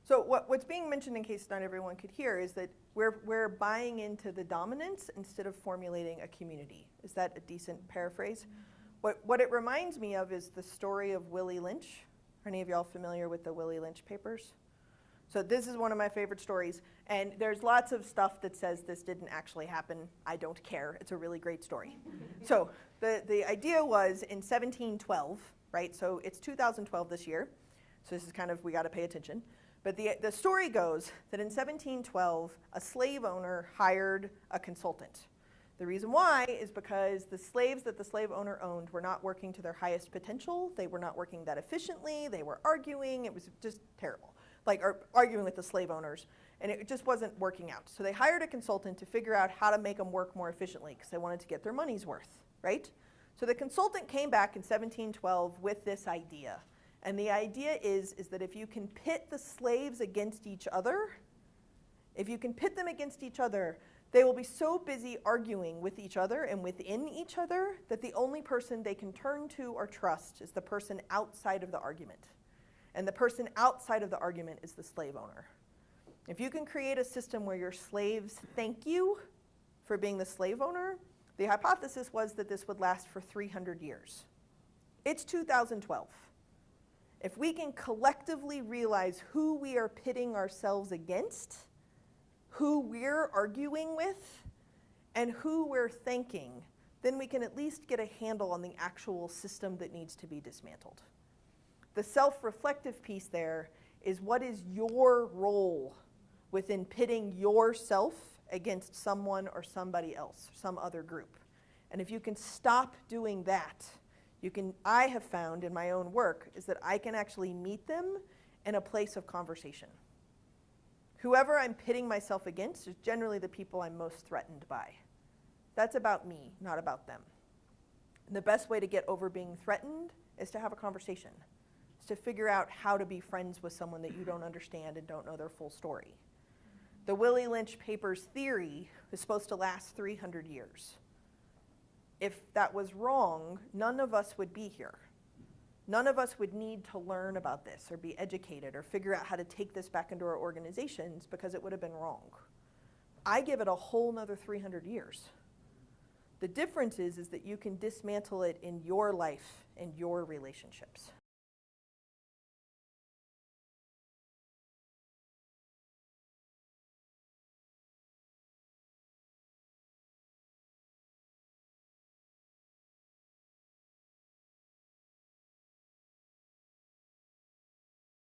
So what's being mentioned, in case not everyone could hear, is that we're buying into the dominance instead of formulating a community. Is that a decent paraphrase? What it reminds me of is the story of Willie Lynch. Are any of y'all familiar with the Willie Lynch papers? So this is one of my favorite stories, and there's lots of stuff that says this didn't actually happen. I don't care. It's a really great story. So the idea was in 1712, right? So it's 2012 this year. So this is kind of, we got to pay attention. But the story goes that in 1712, a slave owner hired a consultant. The reason why is because the slaves that the slave owner owned were not working to their highest potential. They were not working that efficiently. They were arguing. It was just terrible, or arguing with the slave owners. And it just wasn't working out. So they hired a consultant to figure out how to make them work more efficiently because they wanted to get their money's worth, right? So the consultant came back in 1712 with this idea. And the idea is that if you can pit the slaves against each other, if you can pit them against each other, they will be so busy arguing with each other and within each other that the only person they can turn to or trust is the person outside of the argument. And the person outside of the argument is the slave owner. If you can create a system where your slaves thank you for being the slave owner, the hypothesis was that this would last for 300 years. It's 2012. If we can collectively realize who we are pitting ourselves against, who we're arguing with, and who we're thanking, then we can at least get a handle on the actual system that needs to be dismantled. The self-reflective piece there is, what is your role within pitting yourself against someone or somebody else, some other group? And if you can stop doing that, I have found in my own work is that I can actually meet them in a place of conversation. Whoever I'm pitting myself against is generally the people I'm most threatened by. That's about me, not about them. And the best way to get over being threatened is to have a conversation. Is to figure out how to be friends with someone that you don't understand and don't know their full story. The Willie Lynch papers theory is supposed to last 300 years. If that was wrong, none of us would be here. None of us would need to learn about this or be educated or figure out how to take this back into our organizations because it would have been wrong. I give it a whole nother 300 years. The difference is that you can dismantle it in your life and your relationships.